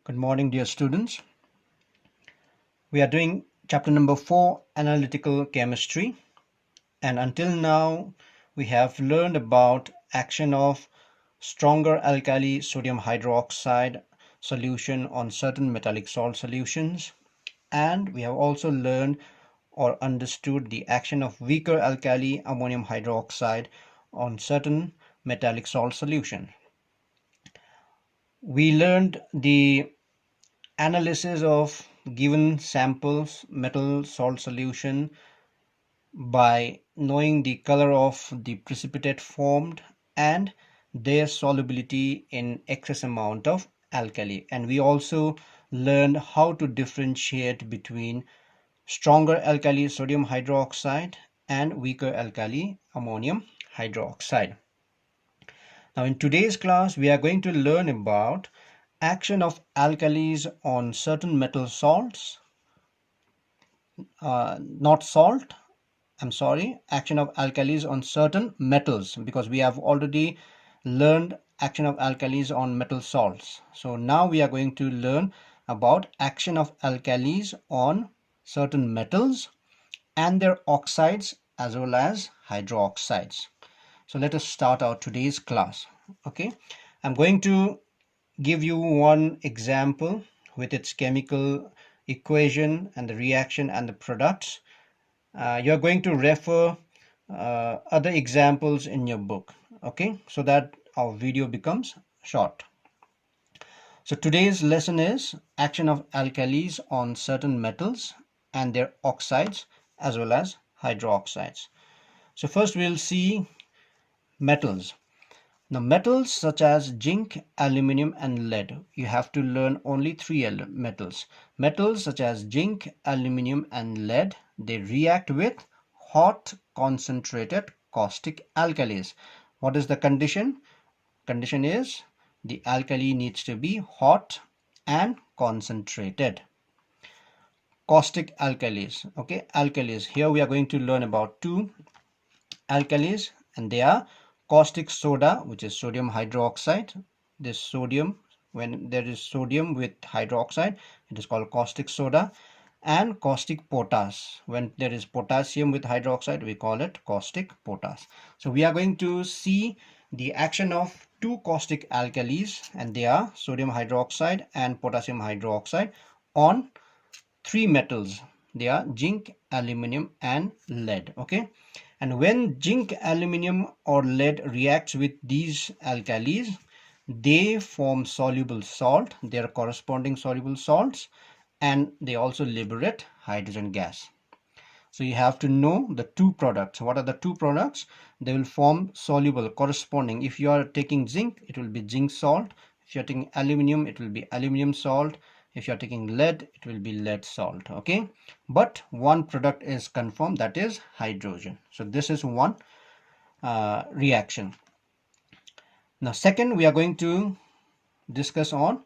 Good morning, dear students. We are doing chapter number 4, Analytical Chemistry. And until now, we have learned about action of stronger alkali sodium hydroxide solution on certain metallic salt solutions. And we have also learned or understood the action of weaker alkali ammonium hydroxide on certain metallic salt solution. We learned the analysis of given samples metal salt solution by knowing the color of the precipitate formed and their solubility in excess amount of alkali, and we also learned how to differentiate between stronger alkali sodium hydroxide and weaker alkali ammonium hydroxide. Now in today's class we are going to learn about action of alkalis on certain metal salts, not salt, action of alkalis on certain metals, because we have already learned action of alkalis on metal salts. So now we are going to learn about action of alkalis on certain metals and their oxides as well as hydroxides. So let us start our today's class. Okay, I'm going to give you one example with its chemical equation and the reaction and the products. You're going to refer other examples in your book, okay, so that our video becomes short. So today's lesson is action of alkalis on certain metals and their oxides as well as hydroxides. So first we'll see metals. Now metals such as zinc, aluminum and lead, you have to learn only three metals. Metals such as zinc, aluminum and lead, they react with hot concentrated caustic alkalis. What is the condition? Condition is the alkali needs to be hot and concentrated. Caustic alkalis, okay, alkalis. Here we are going to learn about two alkalis, and they are caustic soda, which is sodium hydroxide. This sodium, when there is sodium with hydroxide, it is called caustic soda. And caustic potash, when there is potassium with hydroxide, we call it caustic potash. So we are going to see the action of two caustic alkalis, and they are sodium hydroxide and potassium hydroxide, on three metals. They are zinc, aluminum and lead. Okay, and when zinc, aluminum or lead reacts with these alkalis, they form soluble salt, their corresponding soluble salts, and they also liberate hydrogen gas. So you have to know the two products. What are the two products? They will form soluble corresponding. If you are taking zinc, it will be zinc salt. If you are taking aluminum, it will be aluminum salt. If you are taking lead, it will be lead salt. Okay, but one product is confirmed, that is hydrogen. So this is one reaction. Now second, we are going to discuss on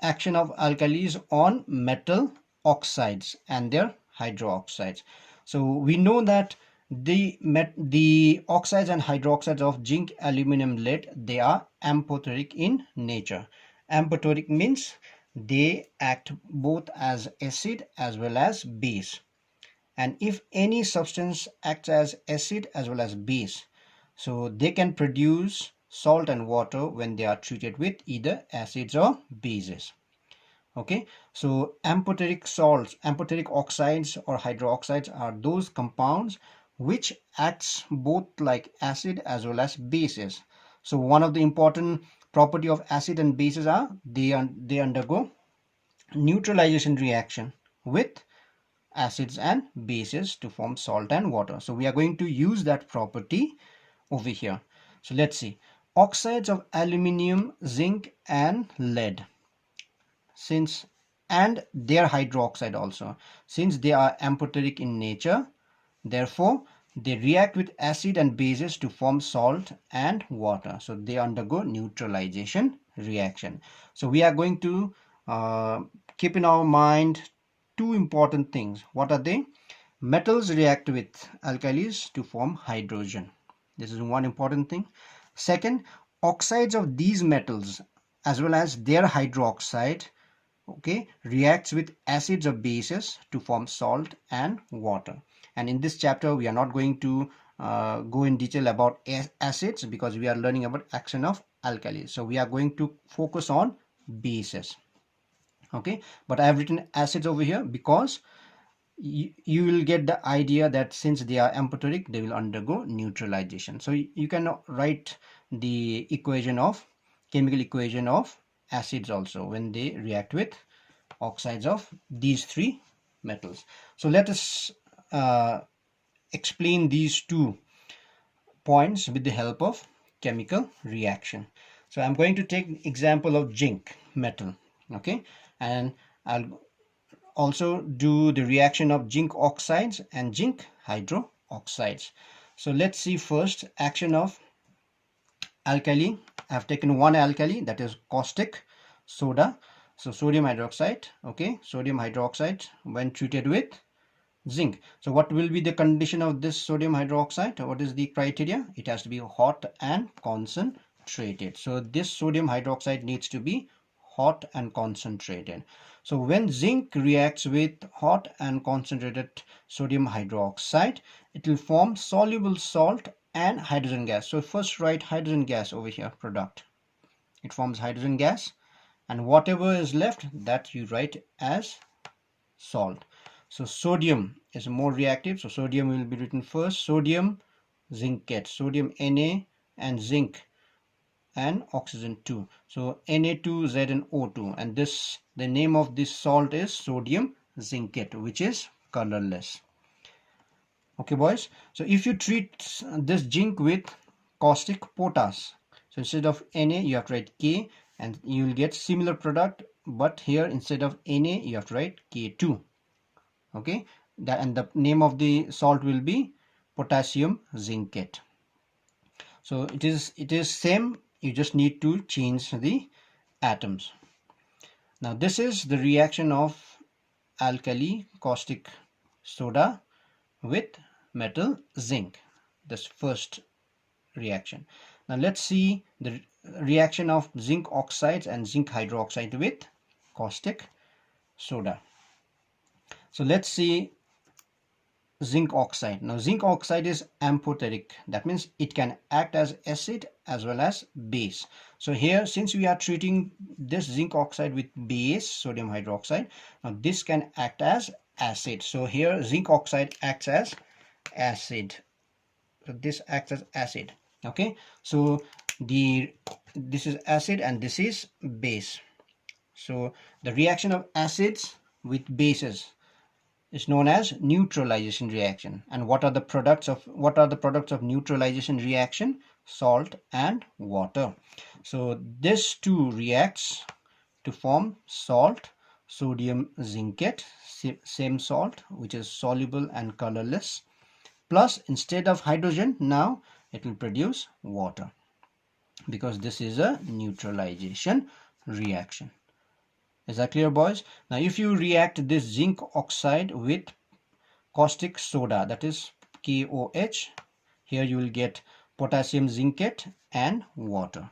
action of alkalis on metal oxides and their hydroxides. So we know that the oxides and hydroxides of zinc, aluminum, lead, they are amphoteric in nature. Amphoteric means they act both as acid as well as base. And if any substance acts as acid as well as base, so they can produce salt and water when they are treated with either acids or bases. Okay, so amphoteric salts, amphoteric oxides or hydroxides are those compounds which acts both like acid as well as bases. So one of the important property of acid and bases are they undergo neutralization reaction with acids and bases to form salt and water. So we are going to use that property over here. So let's see. Oxides of aluminium, zinc and lead, and their hydroxide also, since they are amphoteric in nature, therefore they react with acid and bases to form salt and water. So they undergo neutralization reaction. So we are going to keep in our mind two important things. What are they? Metals react with alkalis to form hydrogen. This is one important thing. Second, oxides of these metals as well as their hydroxide okay, reacts with acids or bases to form salt and water. And in this chapter we are not going to go in detail about acids because we are learning about action of alkalis. So we are going to focus on bases. Okay, but I have written acids over here because you will get the idea that since they are amphoteric, they will undergo neutralization. So you can write the equation of chemical equation of acids also when they react with oxides of these three metals. So let us explain these two points with the help of chemical reaction. So I'm going to take example of zinc metal, okay, and I'll also do the reaction of zinc oxides and zinc hydroxides. So let's see first action of alkali. I've taken one alkali, that is caustic soda. So sodium hydroxide, okay, sodium hydroxide when treated with zinc. So what will be the condition of this sodium hydroxide? What is the criteria? It has to be hot and concentrated. So this sodium hydroxide needs to be hot and concentrated. So when zinc reacts with hot and concentrated sodium hydroxide, it will form soluble salt and hydrogen gas. So first write hydrogen gas over here, product. It forms hydrogen gas, and whatever is left, that you write as salt. So sodium is more reactive, so sodium will be written first. Sodium zincate, sodium Na and zinc and oxygen 2. So Na2ZnO2, and this, the name of this salt is sodium zincate, which is colorless. Okay boys, so if you treat this zinc with caustic potash, so instead of Na you have to write K, and you will get similar product, but here instead of Na you have to write K2. Okay, that, and the name of the salt will be potassium zincate. So it is same, you just need to change the atoms. Now this is the reaction of alkali caustic soda with metal zinc, this first reaction. Now let's see the reaction of zinc oxides and zinc hydroxide with caustic soda. So let's see zinc oxide. Now zinc oxide is amphoteric, that means it can act as acid as well as base. So here, since we are treating this zinc oxide with base sodium hydroxide, now this can act as acid. So here zinc oxide acts as acid, so this acts as acid. Okay, so this is acid and this is base. So the reaction of acids with bases is known as neutralization reaction. And what are the products of neutralization reaction? Salt and water. So this two reacts to form salt, sodium zincate, same salt which is soluble and colorless, plus instead of hydrogen now it will produce water, because this is a neutralization reaction. Is that clear boys? Now if you react this zinc oxide with caustic soda, that is KOH, here you will get potassium zincate and water.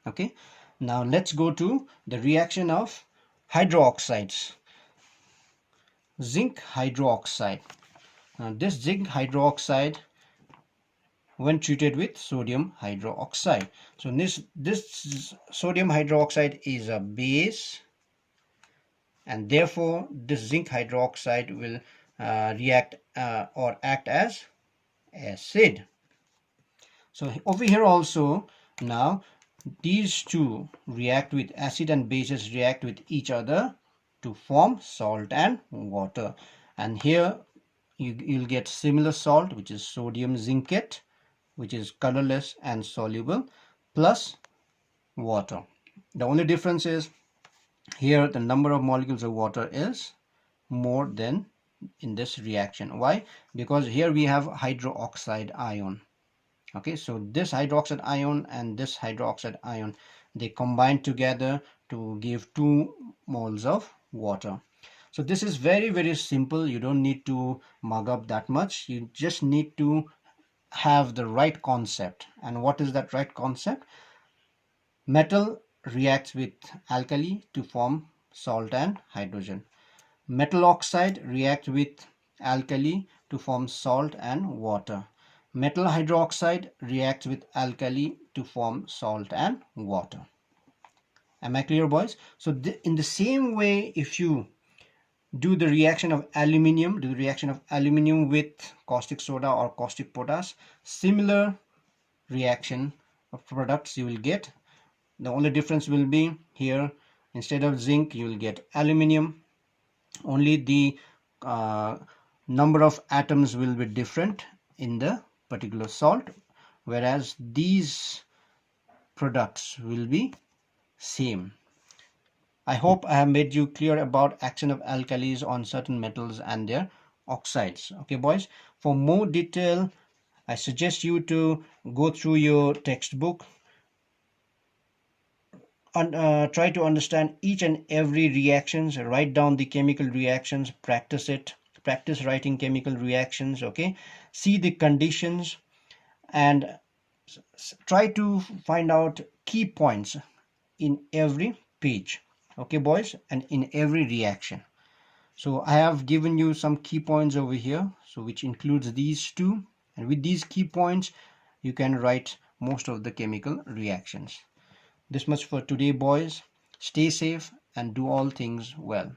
Okay, now let's go to the reaction of hydroxides. Zinc hydroxide. Now this zinc hydroxide when treated with sodium hydroxide. So this sodium hydroxide is a base, and therefore this zinc hydroxide will react or act as acid. So over here also, now these two react with acid, and bases react with each other to form salt and water. And here you'll get similar salt, which is sodium zincate, which is colorless and soluble, plus water. The only difference is here the number of molecules of water is more than in this reaction. Why? Because here we have hydroxide ion. Okay, so this hydroxide ion and this hydroxide ion, they combine together to give 2 moles of water. So this is very simple. You don't need to mug up that much. You just need to have the right concept. And what is that right concept? Metal reacts with alkali to form salt and hydrogen. Metal oxide react with alkali to form salt and water. Metal hydroxide reacts with alkali to form salt and water. Am I clear, boys? So in the same way, if you do the reaction of aluminium with caustic soda or caustic potash, similar reaction of products you will get. The only difference will be here, instead of zinc you will get aluminium. Only the number of atoms will be different in the particular salt, whereas these products will be same. I hope I have made you clear about action of alkalis on certain metals and their oxides. Okay, boys, for more detail I suggest you to go through your textbook and try to understand each and every reactions. Write down the chemical reactions, practice writing chemical reactions. Okay, see the conditions and try to find out key points in every page. Okay, boys, and in every reaction. So I have given you some key points over here, so which includes these two, and with these key points you can write most of the chemical reactions. This much for today, boys. Stay safe and do all things well.